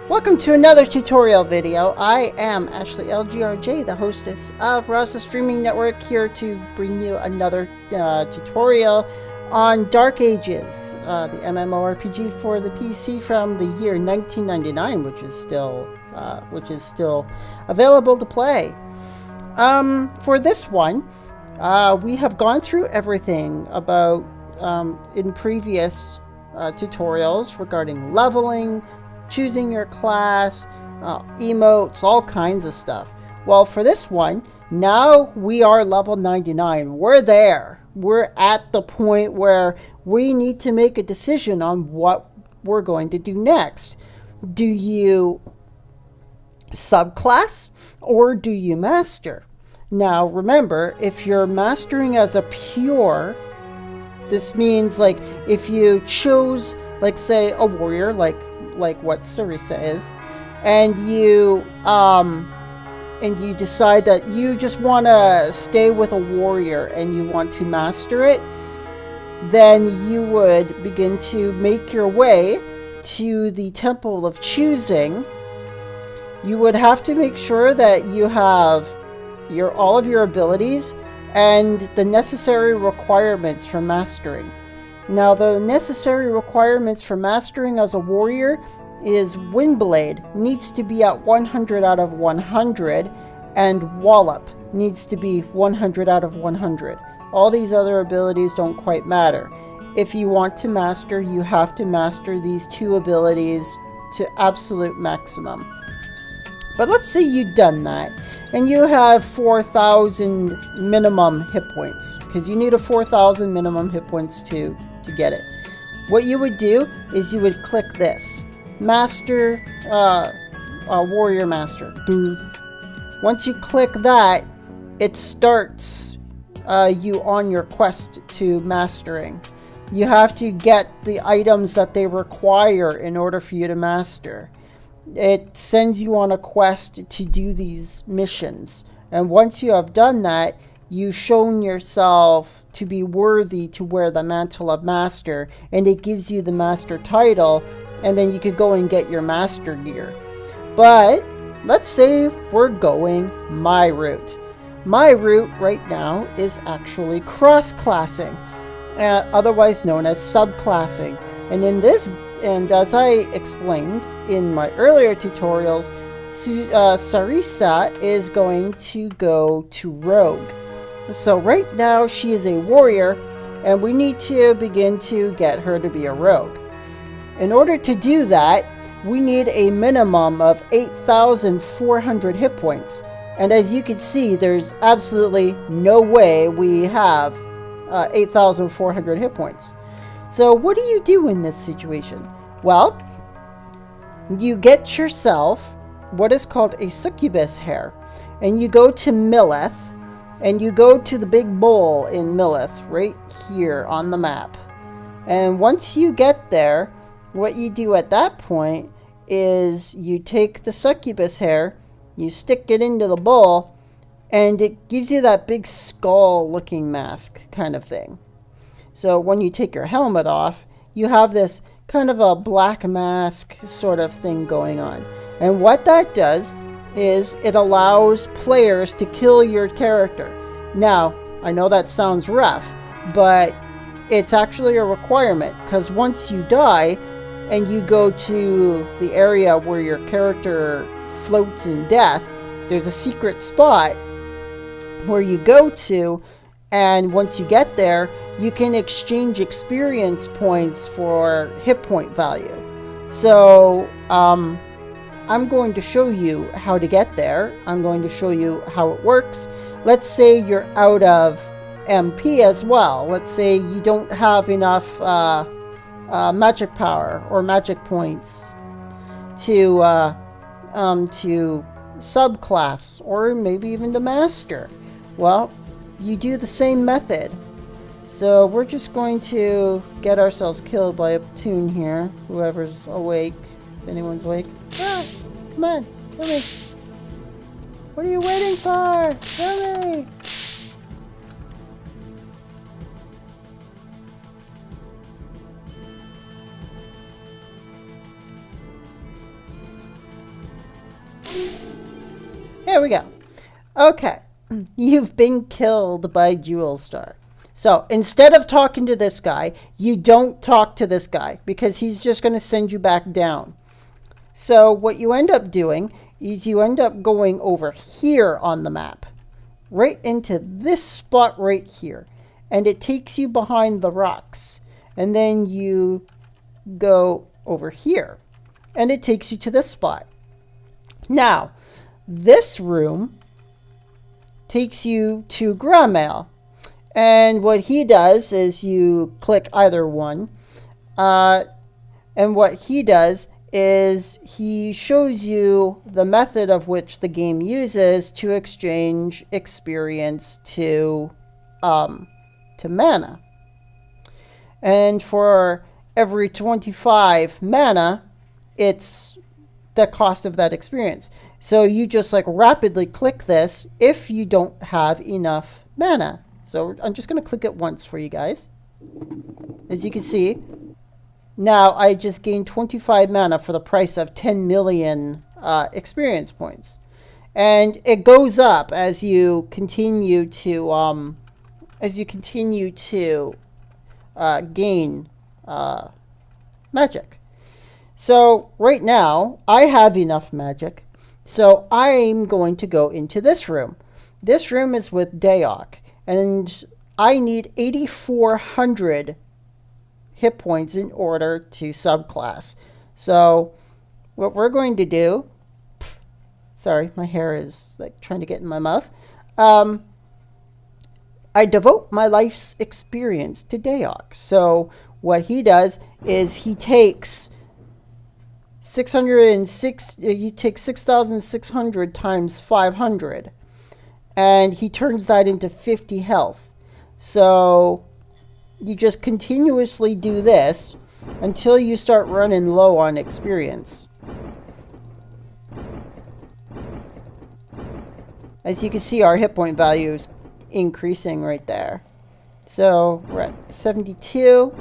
Welcome to another tutorial video. I am Ashley LGRJ, the hostess of Rasa Streaming Network, here to bring you another tutorial on Dark Ages, the MMORPG for the PC from the year 1999, which is still available to play. For this one, we have gone through everything about in previous tutorials regarding leveling, choosing your class, emotes, all kinds of stuff. Well, for this one, now we are level 99. We're there. We're at the point where we need to make a decision on what we're going to do next. Do you subclass or do you master? Now, remember, if you're mastering as a pure, this means like if you chose, like say, a warrior, like what Sarisa is, and you decide that you just want to stay with a warrior and you want to master it, then you would begin to make your way to the Temple of Choosing. You would have to make sure that you have all of your abilities and the necessary requirements for mastering. Now, the necessary requirements for mastering as a warrior is Windblade needs to be at 100 out of 100, and Wallop needs to be 100 out of 100. All these other abilities don't quite matter. If you want to master, you have to master these two abilities to absolute maximum. But let's say you've done that, and you have 4,000 minimum hit points, because you need a 4,000 minimum hit points to get it. What you would do is you would click this master, warrior master. Once you click that, it starts you on your quest to mastering. You have to get the items that they require in order for you to master. It sends you on a quest to do these missions, and once you have done that, you've shown yourself to be worthy to wear the mantle of master, and it gives you the master title, and then you could go and get your master gear. But let's say we're going my route. My route right now is actually cross-classing, otherwise known as subclassing. And as I explained in my earlier tutorials, Sarisa is going to go to rogue. So right now she is a warrior, and we need to begin to get her to be a rogue. In order to do that, we need a minimum of 8,400 hit points. And as you can see, there's absolutely no way we have 8,400 hit points. So what do you do in this situation? Well, you get yourself what is called a succubus hair, and you go to Millith, and you go to the big bowl in Millith right here on the map. And once you get there, what you do at that point is you take the succubus hair, you stick it into the bowl, and it gives you that big skull looking mask kind of thing. So when you take your helmet off, you have this kind of a black mask sort of thing going on. And what that does is it allows players to kill your character. Now, I know that sounds rough, but it's actually a requirement, because once you die and you go to the area where your character floats in death, there's a secret spot where you go to, and once you get there, you can exchange experience points for hit point value. So, I'm going to show you how to get there. I'm going to show you how it works. Let's say you're out of MP as well. Let's say you don't have enough magic power or magic points to subclass, or maybe even to master. Well, you do the same method. So we're just going to get ourselves killed by a platoon here. Whoever's awake, if anyone's awake. Ah, come on, kill me. What are you waiting for? Kill me. Here we go. Okay. You've been killed by Jewel Star. So instead of talking to this guy, you don't talk to this guy because he's just going to send you back down. So what you end up doing is you end up going over here on the map, right into this spot right here. And it takes you behind the rocks. And then you go over here. And it takes you to this spot. Now, this room takes you to Gramail. And what he does is you click either one. And what he does is he shows you the method of which the game uses to exchange experience to mana. And for every 25 mana, it's the cost of that experience. So you just like rapidly click this if you don't have enough mana. So I'm just going to click it once for you guys. As you can see, now I just gained 25 mana for the price of 10 million experience points. And it goes up as you continue to gain magic. So right now I have enough magic, so I'm going to go into this room. This room is with Daok, and I need 8,400 hit points in order to subclass. So what we're going to do, sorry, my hair is like trying to get in my mouth. I devote my life's experience to Daok. So what he does is he takes 6,600 times 500, and he turns that into 50 health. So you just continuously do this until you start running low on experience. As you can see, our hit point value is increasing right there. So we're at 72.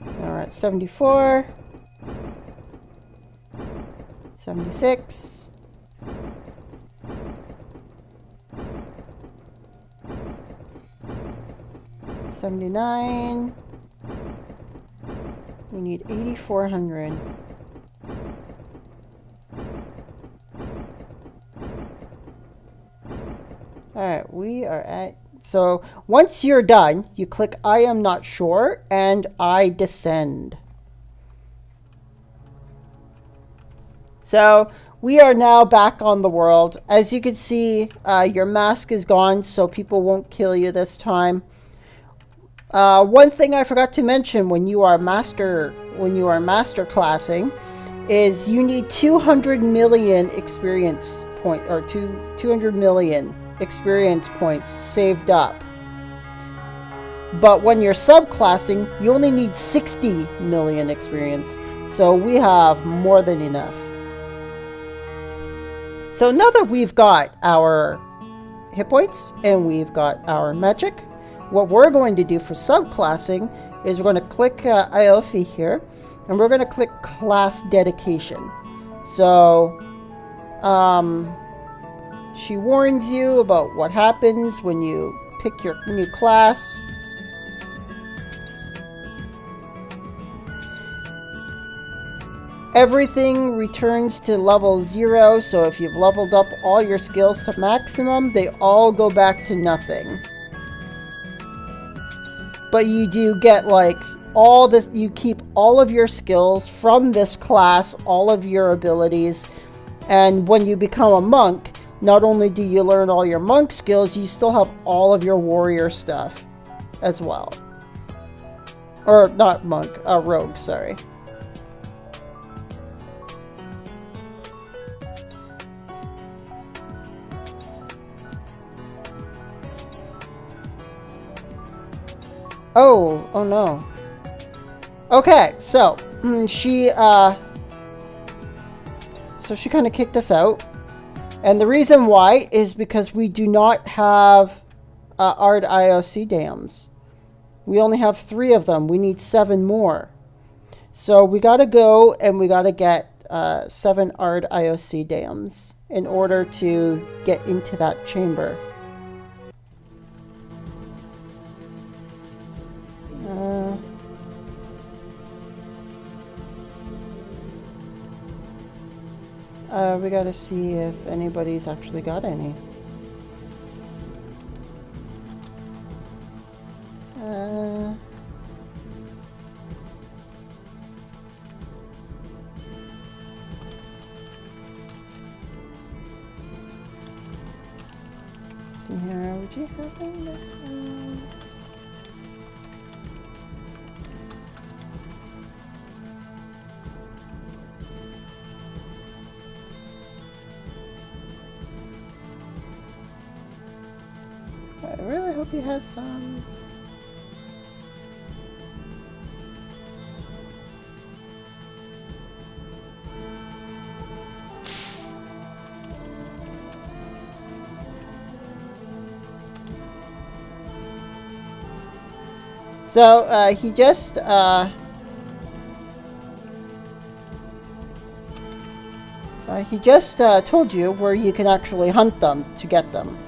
Now we're at 74. 76. 79. We need 8,400. Alright, we are at... So, once you're done, you click I am not sure, and I descend. So, we are now back on the world. As you can see, your mask is gone, so people won't kill you this time. One thing I forgot to mention when you are master classing is you need 200 million experience point, or 200 million experience points saved up. But when you're subclassing, you only need 60 million experience. So we have more than enough. So now that we've got our hit points and we've got our magic, what we're going to do for subclassing is we're going to click Iofi here, and we're going to click class dedication. So she warns you about what happens when you pick your new class. Everything returns to level 0, so if you've leveled up all your skills to maximum, they all go back to nothing. But you do get like all the, you keep all of your skills from this class, all of your abilities, and when you become a monk, not only do you learn all your monk skills, you still have all of your warrior stuff as well. Or not monk, rogue, sorry. Oh no. Okay, so she kind of kicked us out. And the reason why is because we do not have Ard IOC dams. We only have 3 of them. We need 7 more. So we got to go and we got to get 7 Ard IOC dams in order to get into that chamber. We gotta see if anybody's actually got any. See here, would you happen to have... I really hope you had some. So, he just, told you where you can actually hunt them to get them.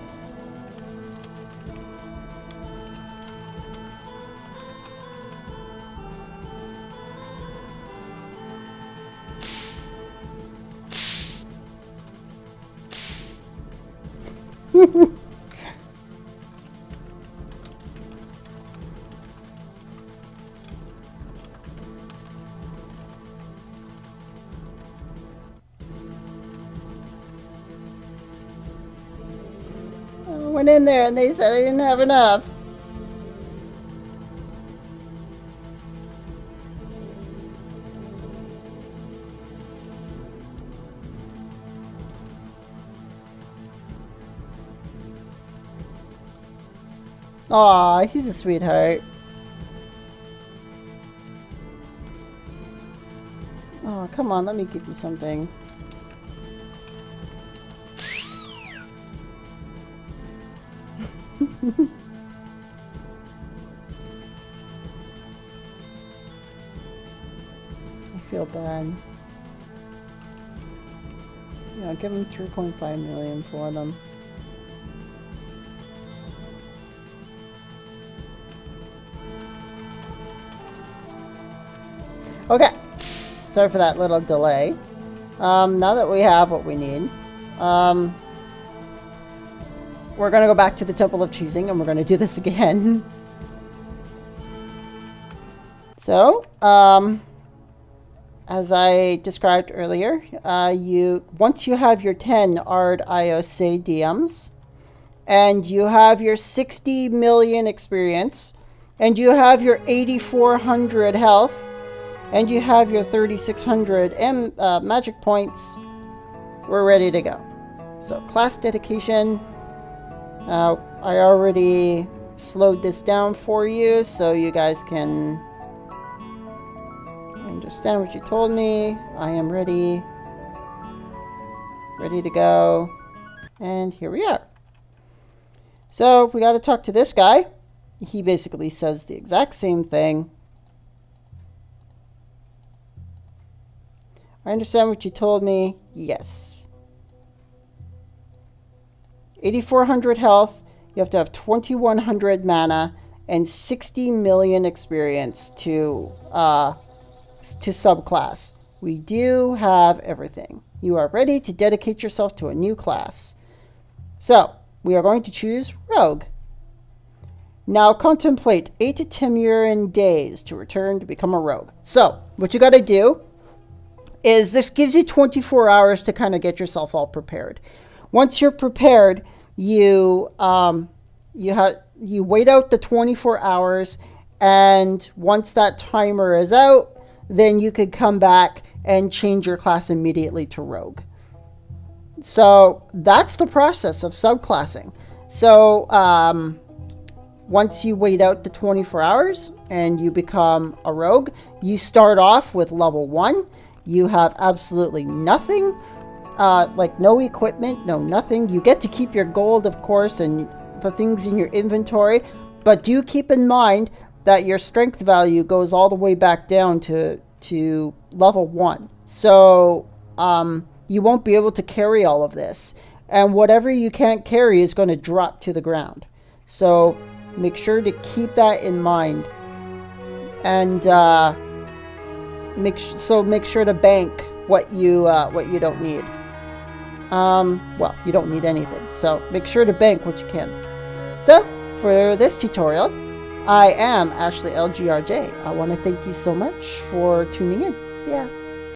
I went in there and they said I didn't have enough. Aw, he's a sweetheart. Oh, come on, let me give you something. I feel bad. Yeah, I'll give him 3.5 million for them. Okay, sorry for that little delay. Now that we have what we need, we're going to go back to the Temple of Choosing and we're going to do this again. So, as I described earlier, once you have your 10 Ard IOC DMs and you have your 60 million experience and you have your 8,400 health and you have your 3,600 magic points, we're ready to go. So class dedication, I already slowed this down for you so you guys can understand what you told me. I am ready to go, and here we are. So we got to talk to this guy. He basically says the exact same thing. I understand what you told me. Yes. 8,400 health. You have to have 2,100 mana and 60 million experience to subclass. We do have everything. You are ready to dedicate yourself to a new class. So we are going to choose Rogue. Now contemplate 8 to 10 days to return to become a Rogue. So what you got to do is this gives you 24 hours to kind of get yourself all prepared. Once you're prepared, you wait out the 24 hours, and once that timer is out, then you could come back and change your class immediately to Rogue. So that's the process of subclassing. So once you wait out the 24 hours and you become a Rogue, you start off with level 1. You have absolutely nothing, like no equipment, no nothing. You get to keep your gold, of course, and the things in your inventory, but do keep in mind that your strength value goes all the way back down to level 1. So you won't be able to carry all of this. And whatever you can't carry is going to drop to the ground. So make sure to keep that in mind. And make sure to bank what you don't need. Well, you don't need anything. So make sure to bank what you can. So for this tutorial, I am Ashley LGRJ. I want to thank you so much for tuning in. See ya.